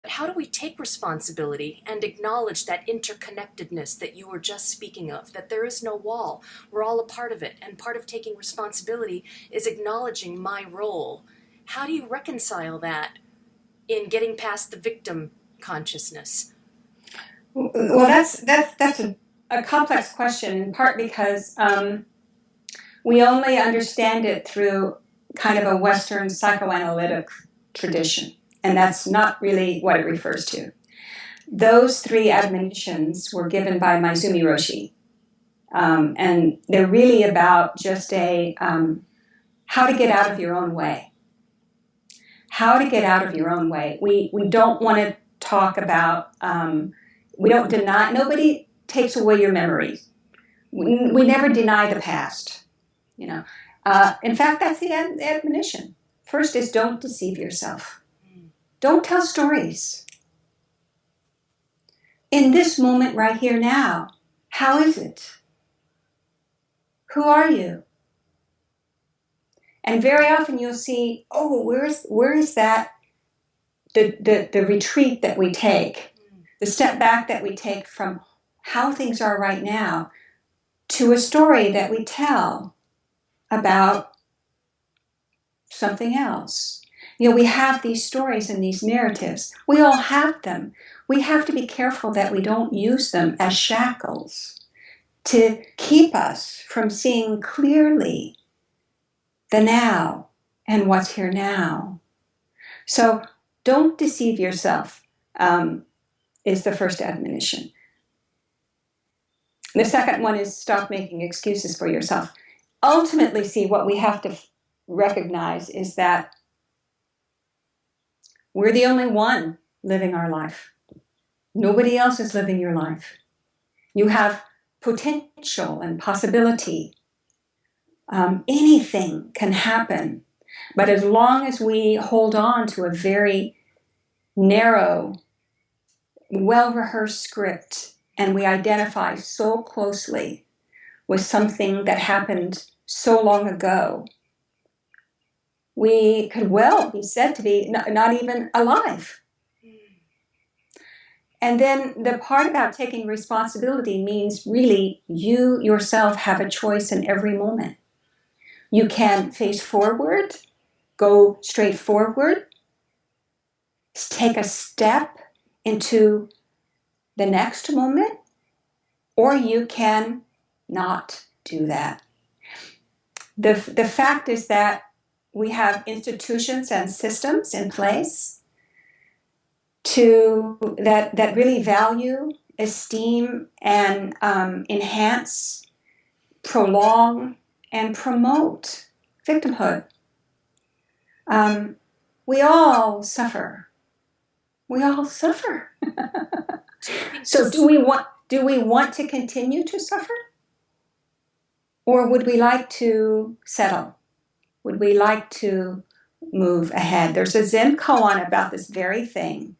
But how do we take responsibility and acknowledge that interconnectedness that you were just speaking of, that there is no wall, we're all a part of it, and part of taking responsibility is acknowledging my role. How do you reconcile that in getting past the victim consciousness? Well, that's a complex question, in part because we only understand it through kind of a Western psychoanalytic tradition, and that's not really what it refers to. Those three admonitions were given by Maizumi Roshi, and they're really about just how to get out of your own way. How to get out of your own way. We don't want to talk about, we don't deny, nobody takes away your memories. We never deny the past, you know. In fact, that's the admonition. First is don't deceive yourself. Don't tell stories. In this moment right here now, how is it? Who are you? And very often you'll see, oh, where is that, the retreat that we take, the step back that we take from how things are right now to a story that we tell about something else. You know, we have these stories and these narratives. We all have them. We have to be careful that we don't use them as shackles to keep us from seeing clearly the now and what's here now. So don't deceive yourself, is the first admonition. The second one is stop making excuses for yourself. Ultimately, see, what we have to recognize is that we're the only one living our life. Nobody else is living your life. You have potential and possibility. Anything can happen. But as long as we hold on to a very narrow, well-rehearsed script, and we identify so closely with something that happened so long ago, we could well be said to be not even alive. And then the part about taking responsibility means really you yourself have a choice in every moment. You can face forward, go straight forward, take a step into the next moment, or you can not do that. The fact is that we have institutions and systems in place that really value, esteem, and enhance, prolong, and promote victimhood. We all suffer. We all suffer. So do we want to continue to suffer? Or would we like to settle? Would we like to move ahead? There's a Zen koan about this very thing.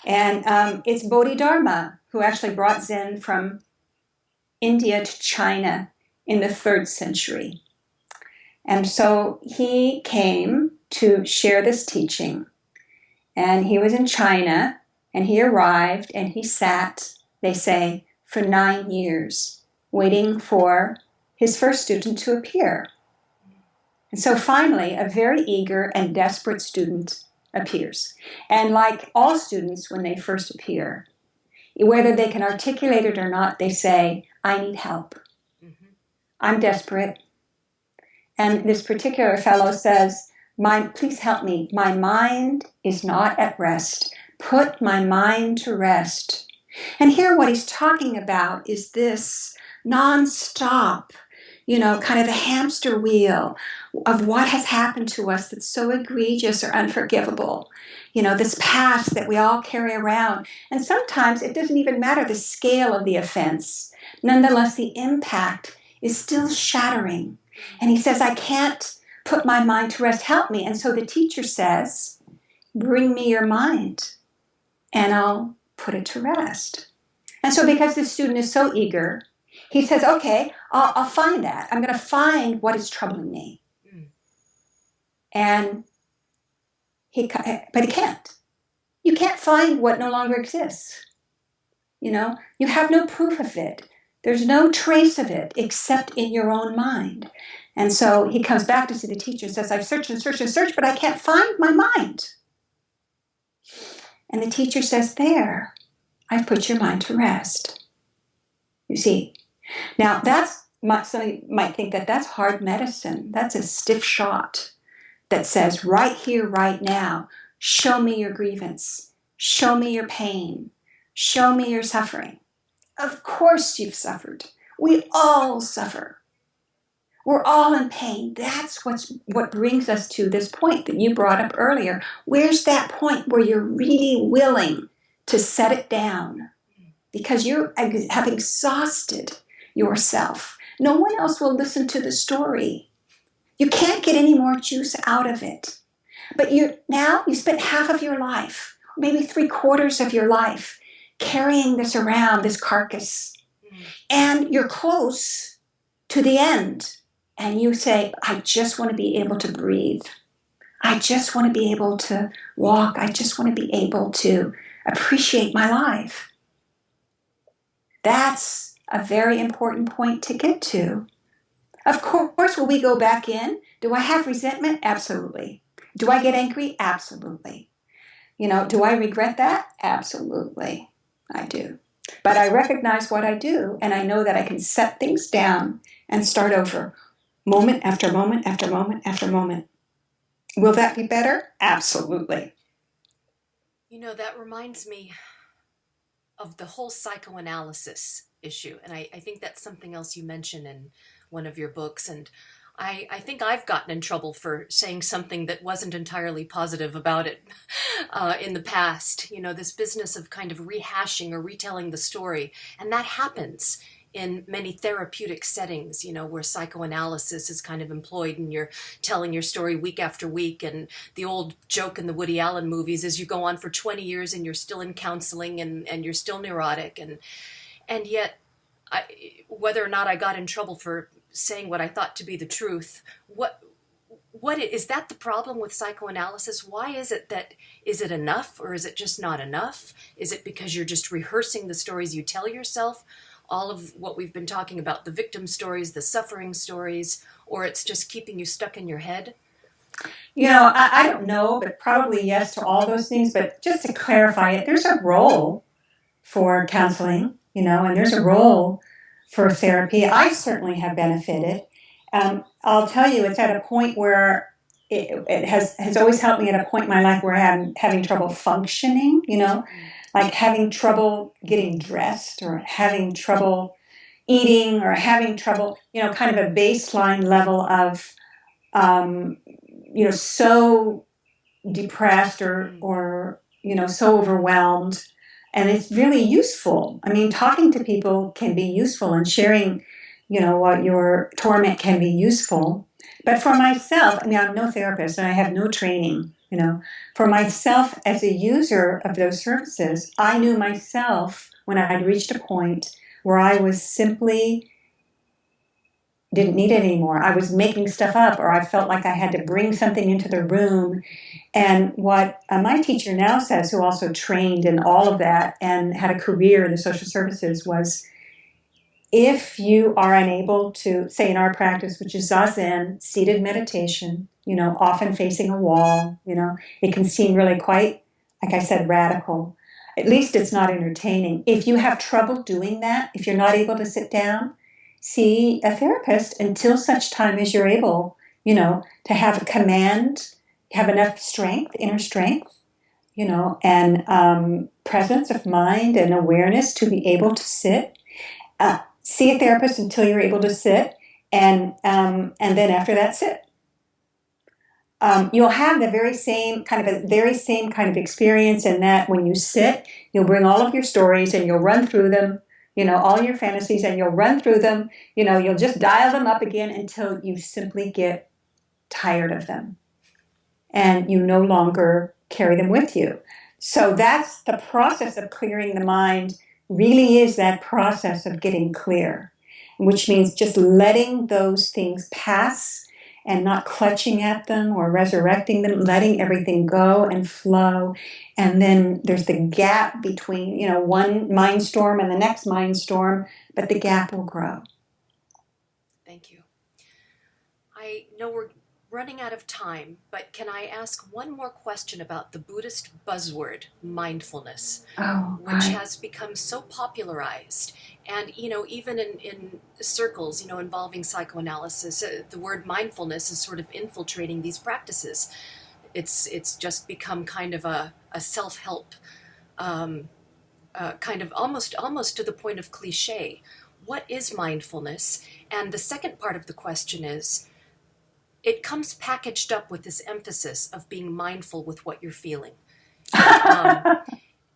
And it's Bodhidharma who actually brought Zen from India to China in the 3rd century. And so he came to share this teaching. And he was in China, and he arrived, and he sat, they say, for 9 years, waiting for his first student to appear. And so finally, a very eager and desperate student appears. And like all students, when they first appear, whether they can articulate it or not, they say, I need help. I'm desperate. And this particular fellow says, please help me. My mind is not at rest. Put my mind to rest. And here what he's talking about is this nonstop, kind of the hamster wheel of what has happened to us that's so egregious or unforgivable. This past that we all carry around. And sometimes it doesn't even matter the scale of the offense. Nonetheless, the impact is still shattering. And he says, I can't put my mind to rest. Help me. And so the teacher says, bring me your mind and I'll put it to rest. And so because the student is so eager, he says, okay, I'll find that. I'm going to find what is troubling me. And but he can't. you can't find what no longer exists. You have no proof of it. There's no trace of it except in your own mind. And so he comes back to see the teacher and says, I've searched and searched and searched, but I can't find my mind. And the teacher says, there, I've put your mind to rest. You see, now somebody might think that that's hard medicine. That's a stiff shot that says, right here, right now, show me your grievance. Show me your pain. Show me your suffering. Of course you've suffered. We all suffer. We're all in pain. That's what brings us to this point that you brought up earlier. Where's that point where you're really willing to set it down? Because you have exhausted yourself. No one else will listen to the story. You can't get any more juice out of it. But now you spent half of your life, maybe 3/4 of your life, carrying this around, this carcass. And you're close to the end. And you say, I just want to be able to breathe. I just want to be able to walk. I just want to be able to appreciate my life. That's a very important point to get to. Of course, will we go back in? Do I have resentment? Absolutely. Do I get angry? Absolutely. Do I regret that? Absolutely. I do. But I recognize what I do, and I know that I can set things down and start over, moment after moment after moment after moment. Will that be better? Absolutely. That reminds me of the whole psychoanalysis issue, and I think that's something else you mention in one of your books, and I think I've gotten in trouble for saying something that wasn't entirely positive about it in the past. This business of kind of rehashing or retelling the story, and that happens in many therapeutic settings, where psychoanalysis is kind of employed and you're telling your story week after week. And the old joke in the Woody Allen movies is you go on for 20 years and you're still in counseling and you're still neurotic. And yet, whether or not I got in trouble for saying what I thought to be the truth, what is that the problem with psychoanalysis? Why is it enough, or is it just not enough? Is it because you're just rehearsing the stories you tell yourself? All of what we've been talking about, the victim stories, the suffering stories, or it's just keeping you stuck in your head? I don't know, but probably yes to all those things. But just to clarify it, there's a role for counseling, and there's a role for therapy. I certainly have benefited. I'll tell you, it's at a point where it has always helped me at a point in my life where I'm having trouble functioning, like having trouble getting dressed or having trouble eating or having trouble, kind of a baseline level of, so depressed or so overwhelmed. And it's really useful. I mean, talking to people can be useful, and sharing, what your torment can be useful. But for myself, I'm no therapist and I have no training, For myself as a user of those services, I knew myself when I had reached a point where I was simply didn't need it anymore. I was making stuff up, or I felt like I had to bring something into the room. And what my teacher now says, who also trained in all of that and had a career in the social services, was if you are unable to, say in our practice, which is Zazen, seated meditation, often facing a wall, it can seem really quite, like I said, radical. At least it's not entertaining. If you have trouble doing that, if you're not able to sit down, see a therapist until such time as you're able, to have a command, have enough strength, inner strength, and presence of mind and awareness to be able to sit. See a therapist until you're able to sit, and then after that, sit. You'll have the very same kind of experience in that when you sit, you'll bring all of your stories and you'll run through them, all your fantasies, and you'll run through them, you'll just dial them up again until you simply get tired of them and you no longer carry them with you. So that's the process of clearing the mind, really is that process of getting clear, which means just letting those things pass and not clutching at them or resurrecting them, letting everything go and flow. And then there's the gap between, one mind storm and the next mind storm, but the gap will grow. Thank you. I know we're running out of time, but can I ask one more question about the Buddhist buzzword, mindfulness, which has become so popularized? And, even in circles, involving psychoanalysis, the word mindfulness is sort of infiltrating these practices. It's just become kind of a self-help, kind of almost to the point of cliche. What is mindfulness? And the second part of the question is, it comes packaged up with this emphasis of being mindful with what you're feeling.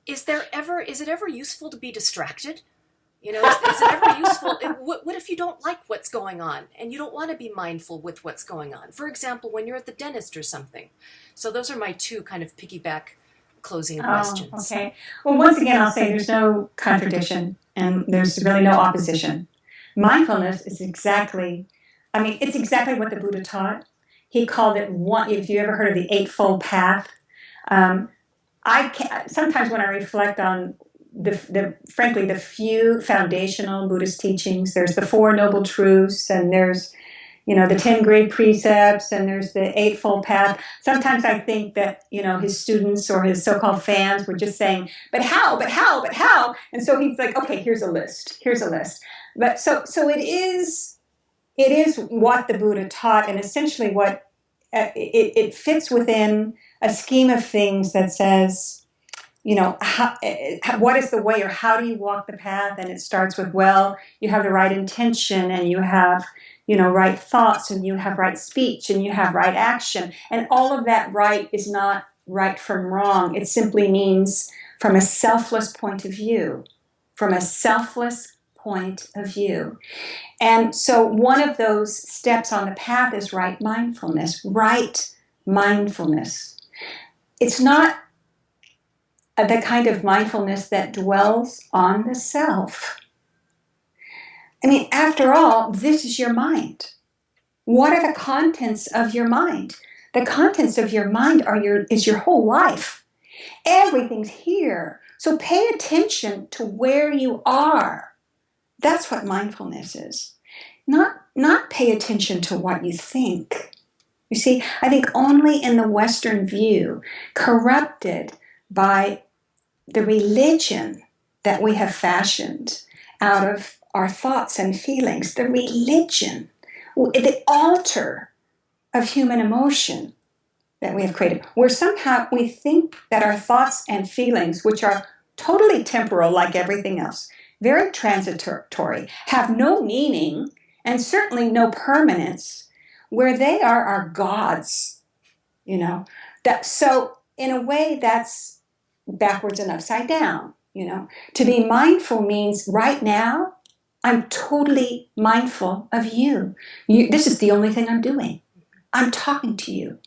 Is it ever useful to be distracted? Is it ever useful? What if you don't like what's going on and you don't want to be mindful with what's going on? For example, when you're at the dentist or something. So those are my two kind of piggyback closing questions. Okay. Well, once again, I'll say there's no contradiction and there's really no opposition. Mindfulness is it's exactly what the Buddha taught. He called it one. If you ever heard of the Eightfold Path, sometimes when I reflect on frankly the few foundational Buddhist teachings, there's the Four Noble Truths, and there's the 10 Great Precepts, and there's the Eightfold Path. Sometimes I think that his students or his so-called fans were just saying, "But how? But how? But how?" And so he's like, "Okay, here's a list. Here's a list." But so it is. It is what the Buddha taught, and essentially what it fits within a scheme of things that says, what is the way, or how do you walk the path? And it starts with, you have the right intention, and you have, right thoughts, and you have right speech, and you have right action. And all of that right is not right from wrong. It simply means from a selfless point of view. From a selfless point of view. And so one of those steps on the path is right mindfulness. Right mindfulness. It's not the kind of mindfulness that dwells on the self. After all, this is your mind. What are the contents of your mind? The contents of your mind is your whole life. Everything's here. So pay attention to where you are. That's what mindfulness is. Not pay attention to what you think. You see, I think only in the Western view, corrupted by the religion that we have fashioned out of our thoughts and feelings, the religion, the altar of human emotion that we have created, where somehow we think that our thoughts and feelings, which are totally temporal like everything else, very transitory, have no meaning and certainly no permanence, where they are our gods, So in a way, that's backwards and upside down, To be mindful means right now, I'm totally mindful of you. This is the only thing I'm doing. I'm talking to you.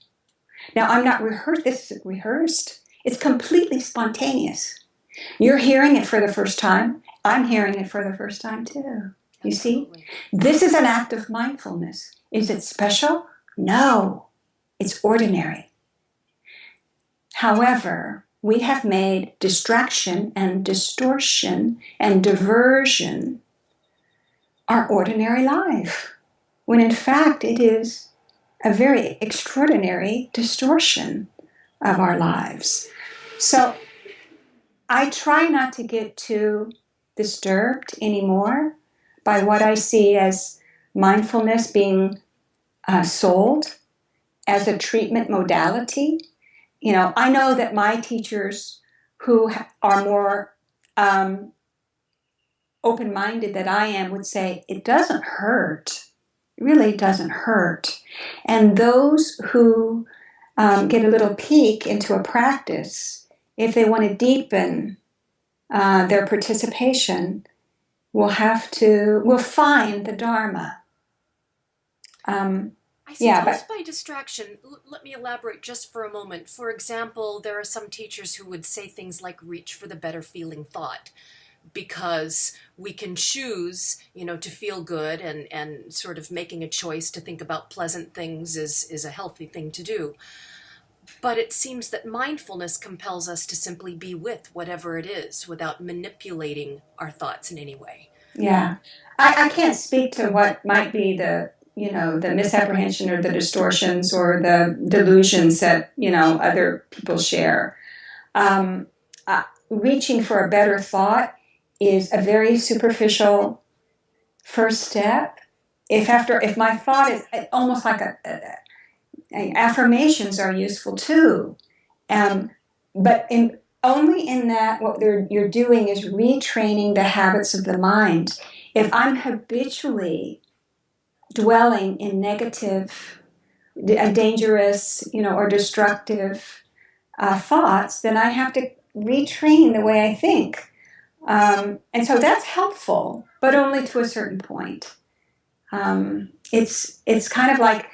Now, I'm not rehearsed. This isn't rehearsed. It's completely spontaneous. You're hearing it for the first time. I'm hearing it for the first time too. You see? This is an act of mindfulness. Is it special? No. It's ordinary. However, we have made distraction and distortion and diversion our ordinary life, when in fact it is a very extraordinary distortion of our lives. So I try not to get too disturbed anymore by what I see as mindfulness being sold as a treatment modality. I know that my teachers who are more open-minded than I am would say, it doesn't hurt. It really doesn't hurt. And those who get a little peek into a practice, if they want to deepen their participation, will find the Dharma. I suppose by distraction, let me elaborate just for a moment. For example, there are some teachers who would say things like reach for the better feeling thought. because we can choose, to feel good, and sort of making a choice to think about pleasant things is a healthy thing to do. But it seems that mindfulness compels us to simply be with whatever it is without manipulating our thoughts in any way. Yeah. I can't speak to what might be the misapprehension or the distortions or the delusions that, other people share. Reaching for a better thought is a very superficial first step. If my thought is almost like affirmations are useful too, but only in that what you're doing is retraining the habits of the mind. If I'm habitually dwelling in negative, dangerous, or destructive thoughts, then I have to retrain the way I think. And so that's helpful, but only to a certain point. It's kind of like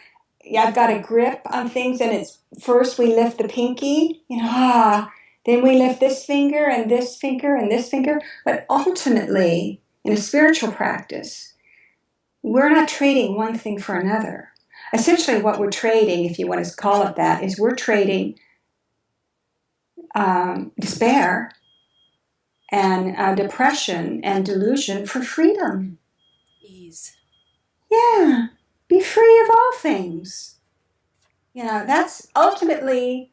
I've got a grip on things, and it's first we lift the pinky, then we lift this finger and this finger and this finger. But ultimately, in a spiritual practice, we're not trading one thing for another. Essentially, what we're trading, if you want to call it that, is we're trading despair and depression and delusion for freedom. Ease. Yeah, be free of all things. That's ultimately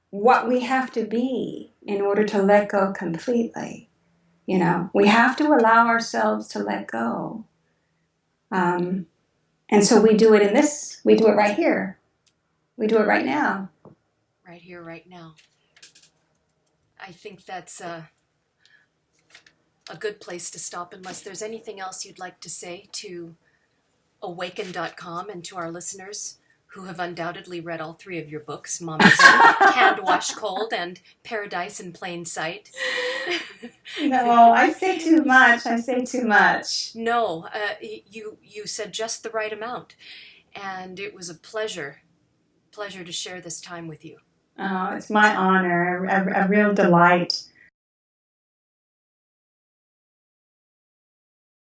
what we have to be in order to let go completely. We have to allow ourselves to let go. And so we do it we do it right here. We do it right now. Right here, right now. I think that's a good place to stop, unless there's anything else you'd like to say to Awaken.com and to our listeners who have undoubtedly read all 3 of your books, Mama Zen, Hand Wash Cold, and Paradise in Plain Sight. No, I say too much. No, you said just the right amount, and it was a pleasure to share this time with you. Oh, it's my honor, a real delight